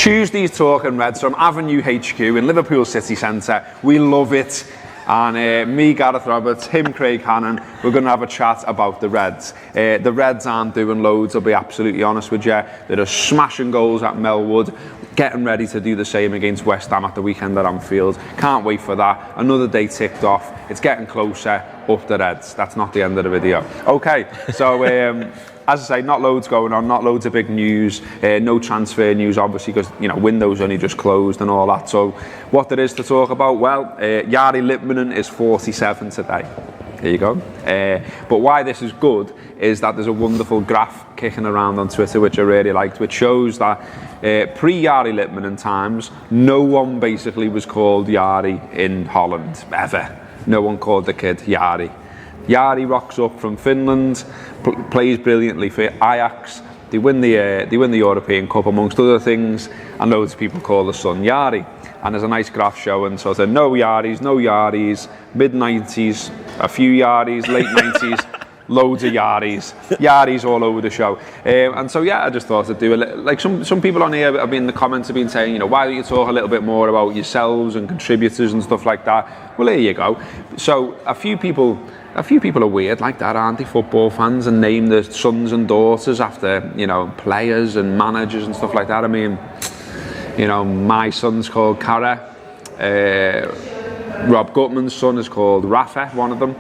Tuesday's Talking Reds from Avenue HQ in Liverpool City Centre. We love it. And me, Gareth Roberts, him, Craig Hannan, we're going to have a chat about the Reds. The Reds aren't doing loads, I'll be absolutely honest with you. They're just smashing goals at Melwood, getting ready to do the same against West Ham at the weekend at Anfield. Can't wait for that. Another day ticked off. It's getting closer. Up the Reds. That's not the end of the video. Okay, so as I say, not loads going on, not loads of big news, no transfer news obviously because, you know, window's only just closed and all that. So what there is to talk about, well, Jari Litmanen is 47 today. There you go. But why this is good is that there's a wonderful graph kicking around on Twitter which I really liked, which shows that pre-Jari Litmanen times, no one basically was called Jari in Holland, ever. No one called the kid Jari. Jari rocks up from Finland, plays brilliantly for Ajax. They win the European Cup amongst other things, and loads of people call the son Jari. And there's a nice graph showing sort of no Yaris, mid-90s, a few Yaris, late 90s, loads of Yaris all over the show. And so yeah, I just thought I'd do a little, like some people on here have been in the comments have been saying, you know, why don't you talk a little bit more about yourselves and contributors and stuff like that? Well, here you go. So a few people are weird like that, aren't they? Football fans, and name their sons and daughters after, you know, players and managers and stuff like that. I mean, you know, my son's called Gareth. Rob Gutman's son is called Rafa, one of them.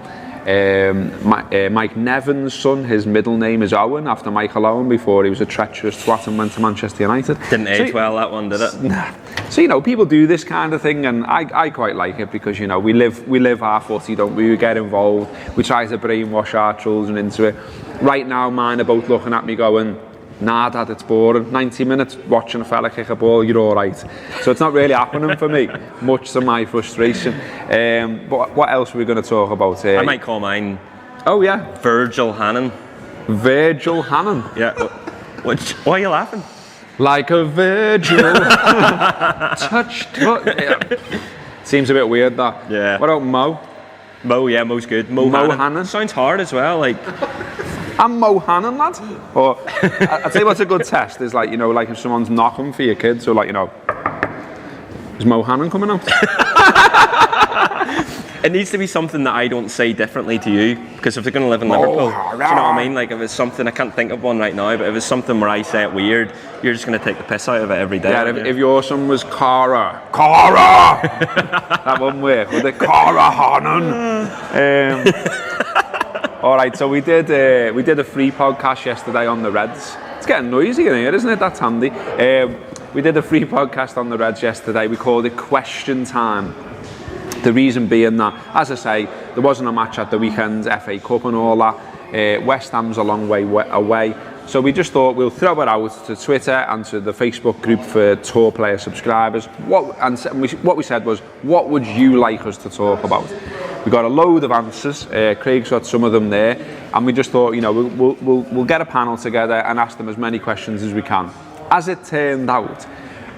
Mike Nevin's son, his middle name is Owen, after Michael Owen, before he was a treacherous twat and went to Manchester United. Didn't age well, that one, did it? Nah. So, you know, people do this kind of thing, and I quite like it because, you know, we live our footy, don't we? We get involved, we try to brainwash our children into it. Right now, mine are both looking at me going, nah, Dad, it's boring. 90 minutes watching a fella kick a ball, you're all right. So it's not really happening for me, much to my frustration. But what else are we going to talk about here? I might call mine. Oh yeah, Virgil Hannan. Virgil Hannan. Yeah. Why are you laughing? Like a Virgil touched. Yeah. Seems a bit weird that. Yeah. What about Mo? Mo's good. Mo Hannan. Sounds hard as well. Like. I'm Mo Hannan, lad. Or I'd say what's a good test is, like, you know, like if someone's knocking for your kids, so like, you know, is Mo Hannan coming out? It needs to be something that I don't say differently to you, because if they're going to live in Liverpool, do you know what I mean? Like if it's something, I can't think of one right now, but if it's something where I say it weird, you're just going to take the piss out of it every day. Yeah, if your son was Cara, that wouldn't work, would it? Cara Hannan. All right, so we did a free podcast yesterday on the Reds. It's getting noisy in here, isn't it? That's handy. We did a free podcast on the Reds yesterday. We called it Question Time. The reason being that, as I say, there wasn't a match at the weekend, FA Cup and all that. West Ham's a long way away. So we just thought we'll throw it out to Twitter and to the Facebook group for Tour Player subscribers. What we said was, what would you like us to talk about? We got a load of answers. Craig's got some of them there, and we just thought, you know, we'll get a panel together and ask them as many questions as we can. As it turned out,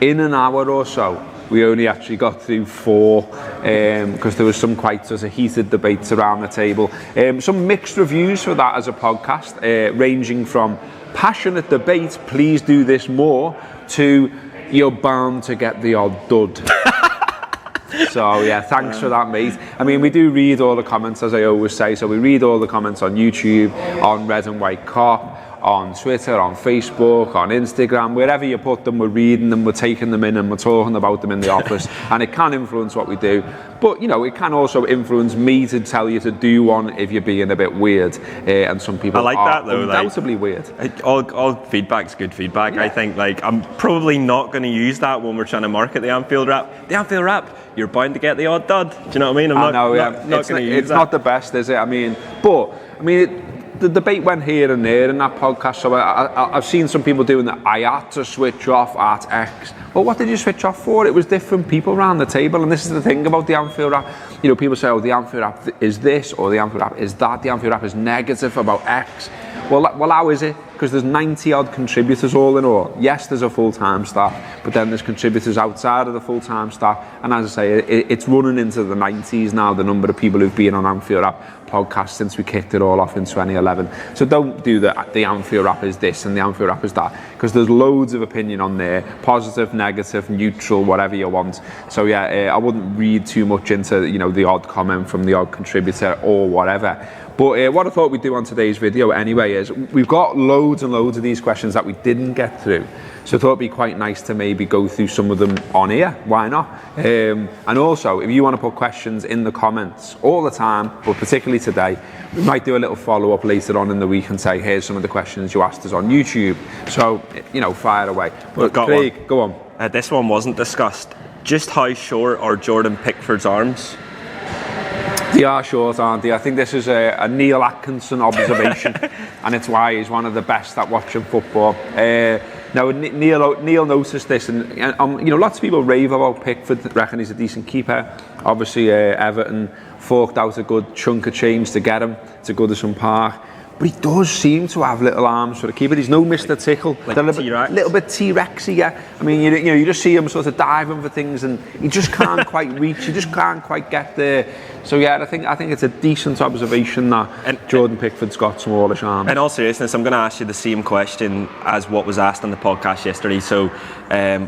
in an hour or so, we only actually got through 4 because there was some quite sort of heated debates around the table. Some mixed reviews for that as a podcast, ranging from passionate debate, please do this more, to you're bound to get the odd dud. So yeah, thanks for that, mate. I mean, we do read all the comments, as I always say, so we read all the comments on YouTube, on Red and White Cop, on Twitter, on Facebook, on Instagram, wherever you put them, we're reading them, we're taking them in, and we're talking about them in the office. And it can influence what we do. But, you know, it can also influence me to tell you to do one if you're being a bit weird. And some people I like are that, though, undoubtedly weird. All feedback's good feedback. Yeah. I think, like, I'm probably not going to use that when we're trying to market the Anfield Wrap. The Anfield Wrap, you're bound to get the odd dud. Do you know what I mean? I'm not going to use that. It's not the best, is it? I mean, the debate went here and there in that podcast, so I've seen some people doing that. I had to switch off at X. Well, what did you switch off for? It was different people around the table, and this is the thing about the Anfield Wrap. You know, people say, oh, the Anfield Wrap is this, or the Anfield Wrap is that. The Anfield Wrap is negative about X. Well, how is it? Because there's 90 odd contributors all in all. Yes, there's a full-time staff, but then there's contributors outside of the full-time staff. And as I say, it's running into the 90s now, the number of people who've been on Anfield Wrap podcast since we kicked it all off in 2011. So don't do the Anfield Wrap is this and the Anfield Wrap is that, because there's loads of opinion on there, positive, negative, neutral, whatever you want. So yeah, I wouldn't read too much into the odd comment from the odd contributor or whatever. But what I thought we'd do on today's video anyway is we've got loads and loads of these questions that we didn't get through. So I thought it'd be quite nice to maybe go through some of them on here. Why not? And also, if you want to put questions in the comments all the time, but particularly today, we might do a little follow-up later on in the week and say, here's some of the questions you asked us on YouTube. So, fire away. But Craig, go on. This one wasn't discussed. Just how short are Jordan Pickford's arms? They are short, aren't they? I think this is a Neil Atkinson observation, and it's why he's one of the best at watching football. Now, Neil noticed this, and lots of people rave about Pickford, reckon he's a decent keeper. Obviously, Everton forked out a good chunk of change to get him to Goodison Park. But he does seem to have little arms for a keeper. He's no Mr. Tickle. Like T-Rex. Little bit T-Rexy, yeah. I mean, you just see him sort of diving for things, and he just can't quite reach. He just can't quite get there. So yeah, I think it's a decent observation that Jordan Pickford's got smallish arms. In all seriousness, I'm going to ask you the same question as what was asked on the podcast yesterday. So,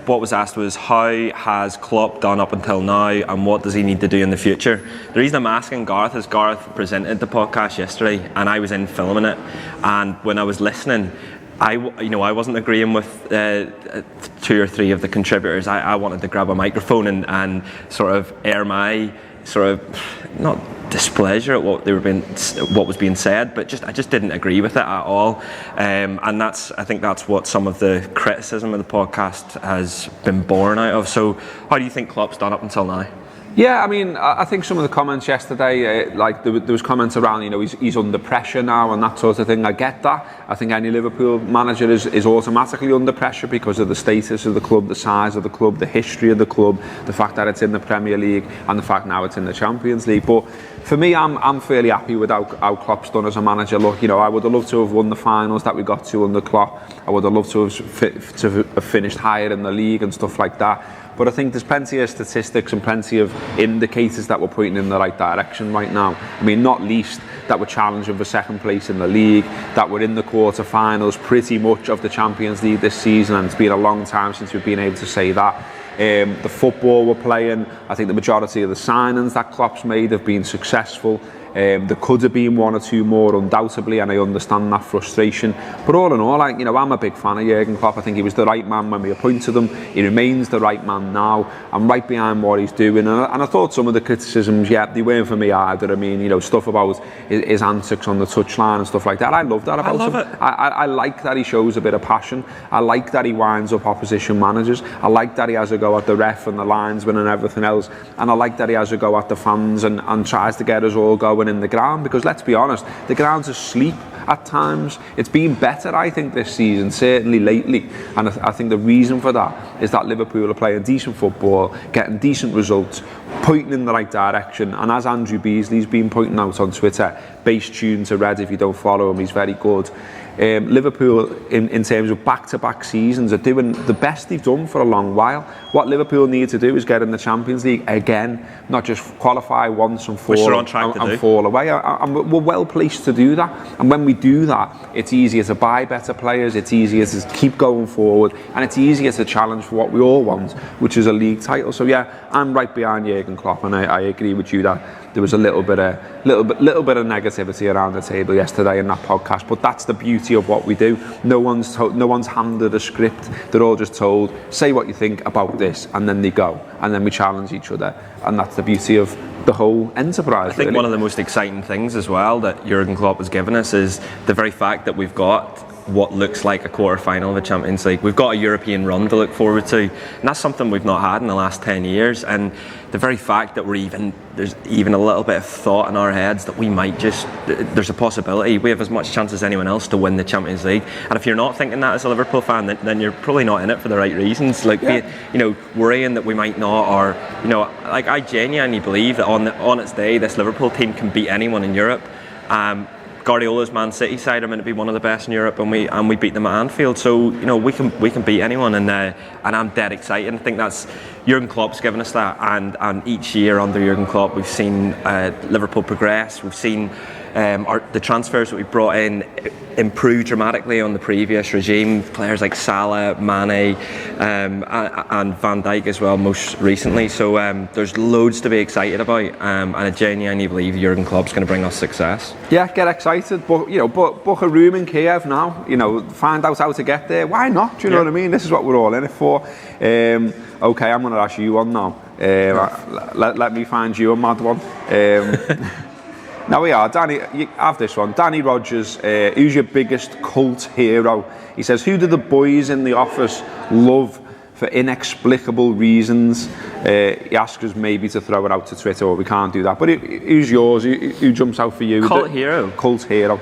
what was asked was, how has Klopp done up until now, and what does he need to do in the future? The reason I'm asking Gareth is Gareth presented the podcast yesterday, and I was in filming it, and when I was listening, I wasn't agreeing with 2 or 3 of the contributors. I wanted to grab a microphone and sort of air my sort of, not displeasure at what was being said, but I just didn't agree with it at all. And I think that's what some of the criticism of the podcast has been born out of. So how do you think Klopp's done up until now? Yeah, I mean, I think some of the comments yesterday, there was comments around, he's under pressure now and that sort of thing. I get that. I think any Liverpool manager is automatically under pressure because of the status of the club, the size of the club, the history of the club, the fact that it's in the Premier League, and the fact now it's in the Champions League. But for me, I'm fairly happy with how Klopp's done as a manager. Look, I would have loved to have won the finals that we got to under Klopp. I would have loved to have finished higher in the league and stuff like that. But I think there's plenty of statistics and plenty of indicators that we're pointing in the right direction right now. I mean, not least that we're challenging for second place in the league, that we're in the quarter-finals pretty much of the Champions League this season, and it's been a long time since we've been able to say that. The football we're playing, I think the majority of the signings that Klopp's made have been successful. There could have been 1 or 2 more, undoubtedly, and I understand that frustration. But all in all, I'm a big fan of Jurgen Klopp. I think he was the right man when we appointed him. He remains the right man now. I'm right behind what he's doing. And I thought some of the criticisms, they weren't for me either. I mean, stuff about his antics on the touchline and stuff like that. I love that about him. I like that he shows a bit of passion. I like that he winds up opposition managers. I like that he has a go at the ref and the linesman and everything else. And I like that he has a go at the fans and tries to get us all going in the ground, because let's be honest, the ground's asleep at times. It's been better, I think, this season, certainly lately, and I think the reason for that is that Liverpool are playing decent football, getting decent results, pointing in the right direction. And as Andrew Beasley's been pointing out on Twitter, base tune to Red, if you don't follow him, he's very good. Liverpool, in terms of back-to-back seasons, are doing the best they've done for a long while. What Liverpool need to do is get in the Champions League again, not just qualify once and fall away. And we're well placed to do that. And when we do that, it's easier to buy better players, it's easier to keep going forward, and it's easier to challenge for what we all want, which is a league title. So yeah, I'm right behind Jurgen Klopp, and I agree with you that there was a little bit of negativity around the table yesterday in that podcast, but that's the beauty of what we do. No one's handed a script. They're all just told, say what you think about this, and then they go, and then we challenge each other, and that's the beauty of the whole enterprise. I think one of the most exciting things as well that Jurgen Klopp has given us is the very fact that we've got what looks like a quarter-final of the Champions League. We've got a European run to look forward to, and that's something we've not had in the last 10 years. And the very fact that there's even a little bit of thought in our heads that we might there's a possibility, we have as much chance as anyone else to win the Champions League. And if you're not thinking that as a Liverpool fan, then you're probably not in it for the right reasons. Worrying that we might not, or I genuinely believe that on its day, this Liverpool team can beat anyone in Europe. Guardiola's Man City side are meant to be one of the best in Europe, and we beat them at Anfield. So we can beat anyone, and I'm dead excited. I think that's Jurgen Klopp's given us that, and each year under Jurgen Klopp we've seen Liverpool progress. We've seen the transfers that we brought in improve dramatically on the previous regime. Players like Salah, Mane, and Van Dijk as well most recently. So there's loads to be excited about, and I genuinely believe Jurgen Klopp's going to bring us success. Yeah, get excited, but book a room in Kiev now. Find out how to get there. Why not? Do you know what I mean? This is what we're all in it for. Okay, I'm going to ask you one now. Let me find you a mad one. Now we are, Danny, you have this one. Danny Rogers, who's your biggest cult hero? He says, who do the boys in the office love for inexplicable reasons? He asks us maybe to throw it out to Twitter, or we can't do that. But who's yours? Who jumps out for you? Cult hero? Cult hero.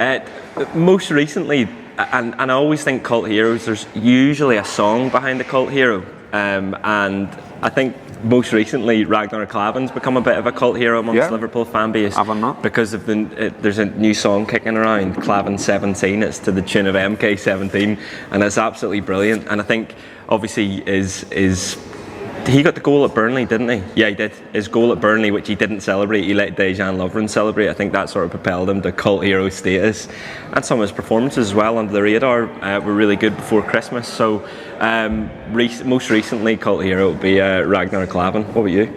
Most recently, and I always think cult heroes, there's usually a song behind the cult hero. And I think most recently Ragnar Klavan's become a bit of a cult hero amongst Liverpool fan base, because of there's a new song kicking around, Klavan 17. It's to the tune of MK17, and it's absolutely brilliant. And I think obviously he got the goal at Burnley, didn't he? Yeah, he did. His goal at Burnley, which he didn't celebrate, he let Dejan Lovren celebrate. I think that sort of propelled him to cult hero status. And some of his performances as well under the radar were really good before Christmas. So most recently, cult hero would be Ragnar Klavan. What about you?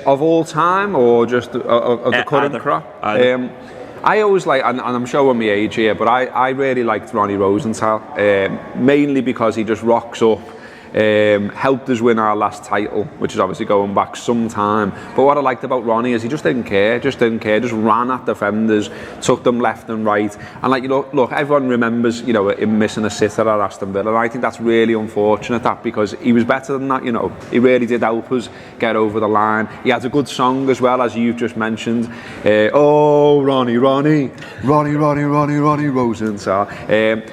Of all time, or just of the current crop? I always like, and I'm showing my age here, but I really liked Ronnie Rosenthal, mainly because he just rocks up. Helped us win our last title, which is obviously going back some time. But what I liked about Ronnie is he just didn't care, just ran at defenders, took them left and right. And look, everyone remembers, him missing a sitter at Aston Villa. And I think that's really unfortunate, because he was better than that, He really did help us get over the line. He had a good song as well, as you've just mentioned. Oh, Ronnie Rosenthal.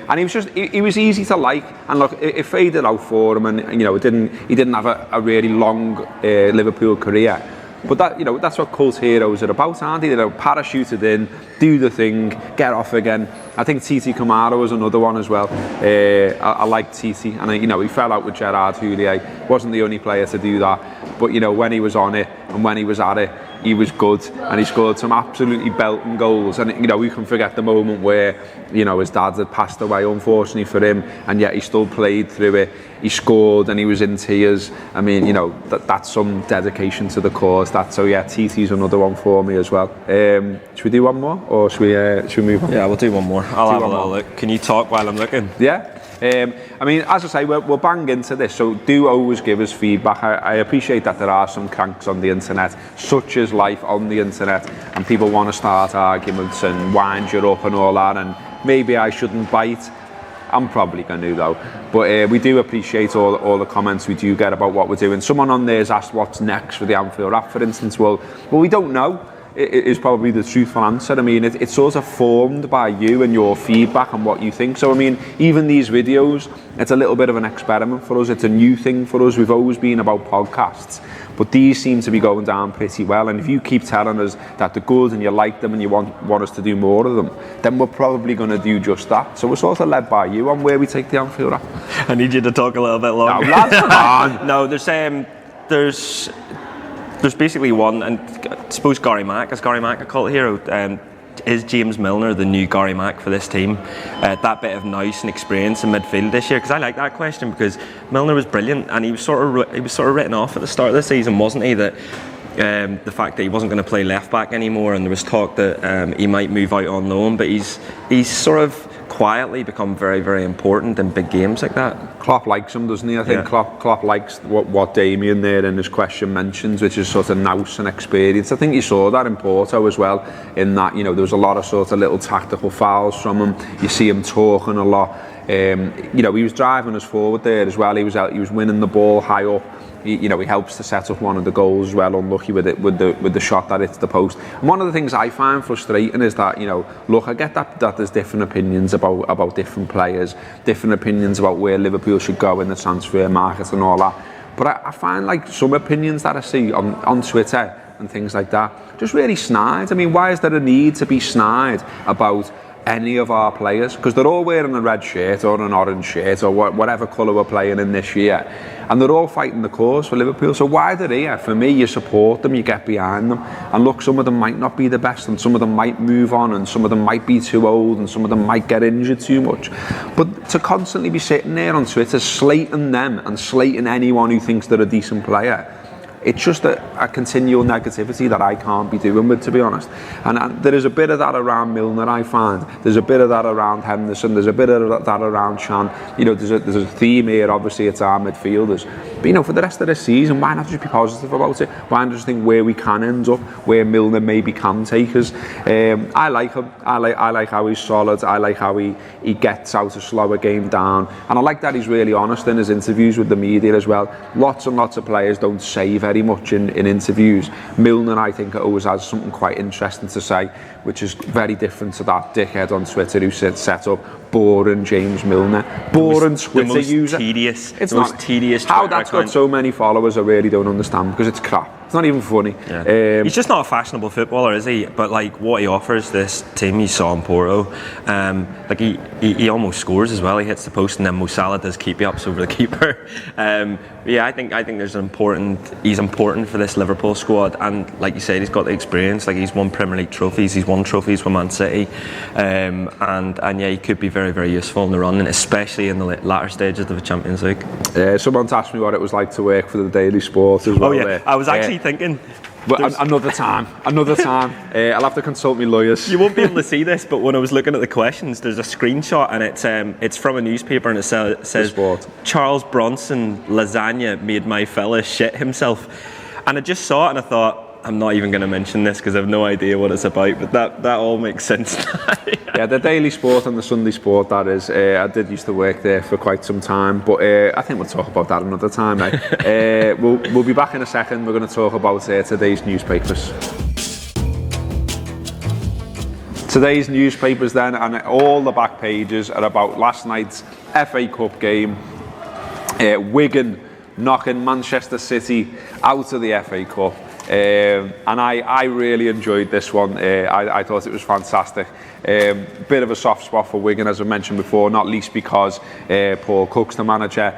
And he was easy to like. And look, it faded out for him. And he didn't have a really long Liverpool career, but that's what cult heroes are about, aren't they? Parachuted in, do the thing, get off again. I think Titi Camara was another one as well. I like Titi, and he fell out with Gerard Houllier. Wasn't the only player to do that, but when he was on it and when he was at it, he was good, and he scored some absolutely belting goals. And we can forget the moment where his dad had passed away, unfortunately for him, and yet he still played through it. He scored and he was in tears. I mean, that's some dedication to the cause. So yeah, Titi's another one for me as well. Should we do one more, or should we move on? Yeah, we'll do one more. I'll have a little look. Can you talk while I'm looking? Yeah. I mean, as I say, we'll bang into this, so do always give us feedback. I appreciate that there are some cranks on the internet, such as life on the internet, and people want to start arguments and wind you up and all that, and maybe I shouldn't bite. I'm probably going to though. But we do appreciate all the comments we do get about what we're doing. Someone on there has asked what's next for the Anfield Wrap, for instance. Well, we don't know. It is probably the truthful answer. I mean, it's sort of formed by you and your feedback and what you think. So, I mean, even these videos, it's a little bit of an experiment for us. It's a new thing for us. We've always been about podcasts, but these seem to be going down pretty well. And if you keep telling us that they're good and you like them and you want us to do more of them, then we're probably going to do just that. So we're sort of led by you on where we take the Anfield Wrap. I need you to talk a little bit longer. No, lads, come on. No, there's basically one, and I suppose is Gary Mack a cult hero? Is James Milner the new Gary Mack for this team? That bit of nous and experience in midfield this year, because I like that question, because Milner was brilliant, and he was sort of written off at the start of the season, wasn't he? That the fact that he wasn't going to play left back anymore, and there was talk that he might move out on loan, but he's sort of quietly become very, very important in big games like that. Klopp likes him, doesn't he? I think Klopp likes what Damien there in his question mentions, which is sort of nous and experience. I think you saw that in Porto as well, in that there was a lot of sort of little tactical fouls from him. You see him talking a lot. He was driving us forward there as well. He was winning the ball high up. He helps to set up one of the goals as well. Unlucky with the shot that hits the post. And one of the things I find frustrating is that look, I get that there's different opinions about different players, different opinions about where Liverpool should go in the transfer market and all that. But I find like some opinions that I see on Twitter and things like that just really snide. I mean, why is there a need to be snide about any of our players, because they're all wearing a red shirt or an orange shirt or whatever colour we're playing in this year, and they're all fighting the cause for Liverpool. So why they're here, for me, you support them, you get behind them. And look, some of them might not be the best, and some of them might move on, and some of them might be too old, and some of them might get injured too much. But to constantly be sitting there on Twitter slating them and slating anyone who thinks they're a decent player, it's just a continual negativity that I can't be doing with, to be honest. And there is a bit of that around Milner, I find. There's a bit of that around Henderson. There's a bit of that around Chan. You know, there's a theme here. Obviously, it's our midfielders. But you know, for the rest of the season, why not just be positive about it? Why not just think where we can end up, where Milner maybe can take us? I like him. I like how he's solid. I like how he gets out to slow a game down. And I like that he's really honest in his interviews with the media as well. Lots and lots of players don't say very much in interviews. Milner, I think, always has something quite interesting to say, which is very different to that dickhead on Twitter who set up boring James Milner. Boring Twitter user. It's not tedious. How that's got so many followers, I really don't understand, because it's crap. It's not even funny. Yeah. He's just not a fashionable footballer, is he? But like what he offers this team, you saw in Porto, like he almost scores as well. He hits the post, and then Mo Salah does keepy ups over the keeper. Yeah, I think he's important for this Liverpool squad, and like you said, he's got the experience. Like he's won Premier League trophies, he's won trophies for Man City, and yeah, he could be very, very useful in the run, and especially in the latter stages of the Champions League. Someone asked me what it was like to work for the Daily Sport as well. Oh yeah, I was actually thinking. But another time. I'll have to consult my lawyers. You won't be able to see this, but when I was looking at the questions, there's a screenshot, and it's from a newspaper, and it says Charles Bronson lasagna made my fella shit himself. And I just saw it, and I thought, I'm not even going to mention this because I have no idea what it's about, but that all makes sense. Yeah, the Daily Sport and the Sunday Sport, that is. I did used to work there for quite some time, but I think we'll talk about that another time. We'll be back in a second. We're going to talk about today's newspapers. Today's newspapers then, and all the back pages are about last night's FA Cup game. Wigan knocking Manchester City out of the FA Cup. And I really enjoyed this one. I thought it was fantastic. Bit of a soft spot for Wigan, as I mentioned before, not least because Paul Cook's the manager.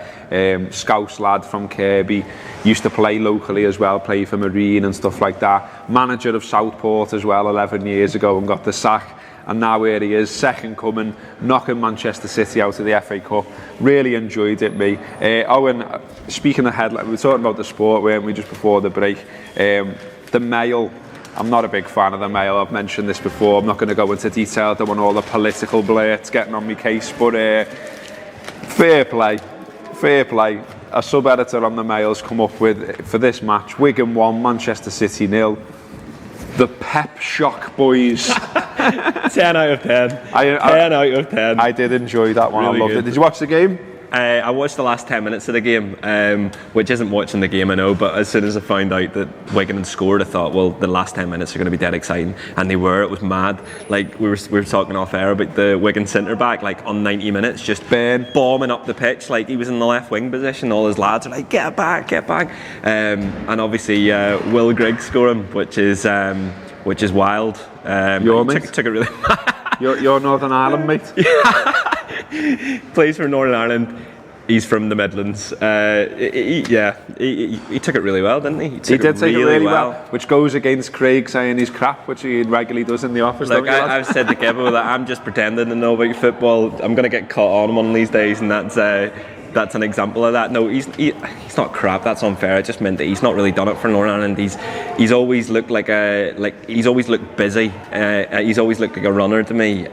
Scouse lad from Kirby, used to play locally as well, play for Marine and stuff like that. Manager of Southport as well 11 years ago and got the sack. And now here he is, second coming, knocking Manchester City out of the FA Cup. Really enjoyed it, me. Owen, speaking of headline, we were talking about the sport, weren't we, just before the break. The Mail, I'm not a big fan of the Mail. I've mentioned this before. I'm not going to go into detail. I don't want all the political blurts getting on my case. But fair play. A sub-editor on the Mail's come up with, for this match, Wigan 1, Manchester City 0. The Pep Shock boys. 10 out of 10. 10 out of 10. I did enjoy that one. Really, I loved it. Did you watch the game? I watched the last 10 minutes of the game, which isn't watching the game, I know, but as soon as I found out that Wigan had scored, I thought, well, the last 10 minutes are going to be dead exciting, and they were. It was mad. Like we were talking off air about the Wigan centre back, like on 90 minutes, just bombing up the pitch, like he was in the left wing position. All his lads are like, get back, and obviously Will Griggs scoring, which is wild. Your mate? Took it really. Your Northern Ireland mate. Plays for Northern Ireland. He's from the Midlands. He took it really well, didn't he? He did take it really well, which goes against Craig saying he's crap, which he regularly does in the office. Look, I've said to Gibbo that I'm just pretending to know about football. I'm going to get caught on one of these days, and that's an example of that. No, he's not crap. That's unfair. It just meant that he's not really done it for Northern Ireland. He's always looked he's always looked busy. He's always looked like a runner to me.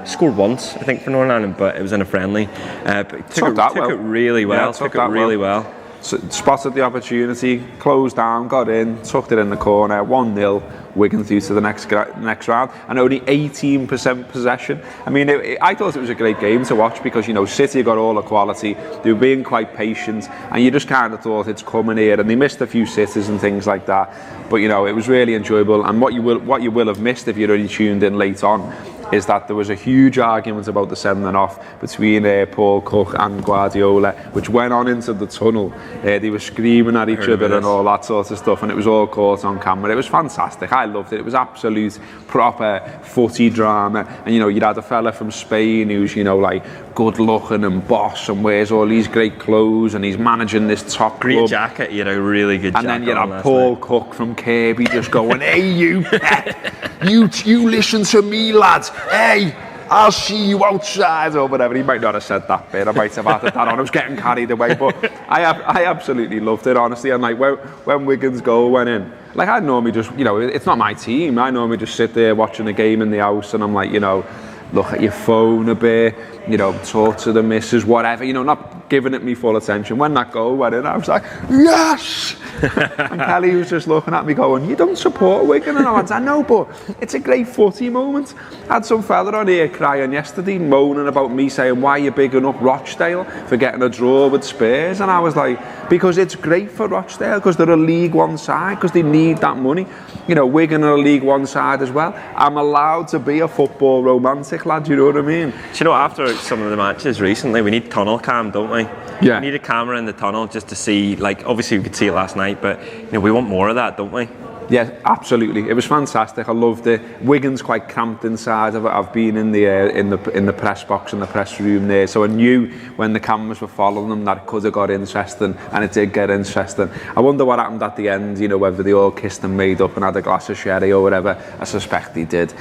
Scored once, I think, for Northern Ireland, but it was in a friendly. But took it really well. Took it really well. Spotted the opportunity, closed down, got in, tucked it in the corner. 1-0. Wigan through to the next round, and only 18% possession. I mean, I thought it was a great game to watch because, you know, City got all the quality. They were being quite patient, and you just kind of thought it's coming here. And they missed a few sitters and things like that. But you know, it was really enjoyable. And what you will have missed if you're only tuned in late on is that there was a huge argument about the sending off between Paul Cook and Guardiola, which went on into the tunnel. They were screaming at each other and all that sort of stuff, and it was all caught on camera. It was fantastic. I loved it. It was absolute proper footy drama. And, you know, you'd had a fella from Spain who's, you know, like, good looking and boss and wears all these great clothes and he's managing this top great club. Jacket, you know, really good jacket. And then you had Paul Cook from Kirby just going, hey, you pet, you listen to me, lads. Hey, I'll see you outside or whatever. He might not have said that bit. I might have added that on. I was getting carried away, but I absolutely loved it, honestly. And like when Wigan's goal went in, like I normally just, you know, it's not my team. I normally just sit there watching the game in the house, and I'm like, you know, look at your phone a bit, you know, talk to the missus, whatever, you know, not giving it me full attention. When that goal went in, I was like, yes! And Kelly was just looking at me going, you don't support Wigan? And I went, I know, but it's a great footy moment. I had some fella on here crying yesterday, moaning about me saying, why are you bigging up Rochdale for getting a draw with Spurs? And I was like, because it's great for Rochdale, because they're a League One side, because they need that money. You know, Wigan are a League One side as well. I'm allowed to be a football romantic, lad, you know what I mean? Do you know, after some of the matches recently, we need tunnel cam, don't we? Yeah. We need a camera in the tunnel just to see, like, obviously we could see it last night, but, you know, we want more of that, don't we? Yeah, absolutely. It was fantastic. I loved it. Wigan's quite cramped inside. I've been in the press box in the press room there, so I knew when the cameras were following them that it could have got interesting, and it did get interesting. I wonder what happened at the end. You know, whether they all kissed and made up and had a glass of sherry or whatever. I suspect they did.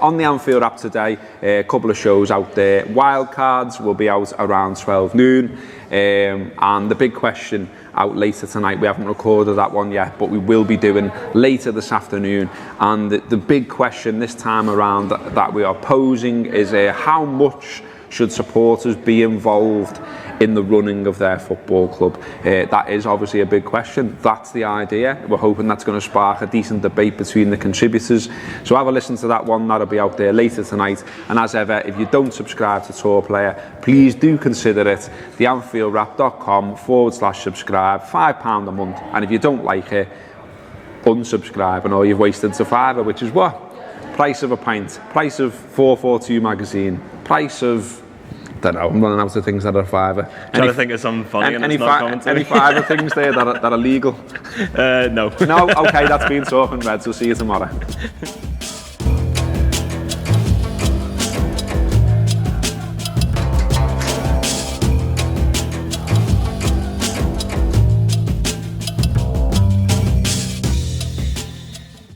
On the Anfield Wrap today, a couple of shows out there. Wildcards will be out around 12 noon, and the big question out later tonight. We haven't recorded that one yet, but we will be doing later this afternoon. And the big question this time around that we are posing is how much should supporters be involved in the running of their football club? That is obviously a big question. That's the idea. We're hoping that's going to spark a decent debate between the contributors. So have a listen to that one. That'll be out there later tonight. And as ever, if you don't subscribe to Tour Player, please do consider it. theanfieldwrap.com/subscribe, £5 a month. And if you don't like it, unsubscribe, and all you've wasted to £5, which is what? Price of a pint, price of 442 magazine, price of, don't know, I'm running out of things that are £5. Trying to think of something funny and it's not coming to me. Any £5 things there that are legal? No. No? Okay, that's been Talking Reds. We'll see you tomorrow.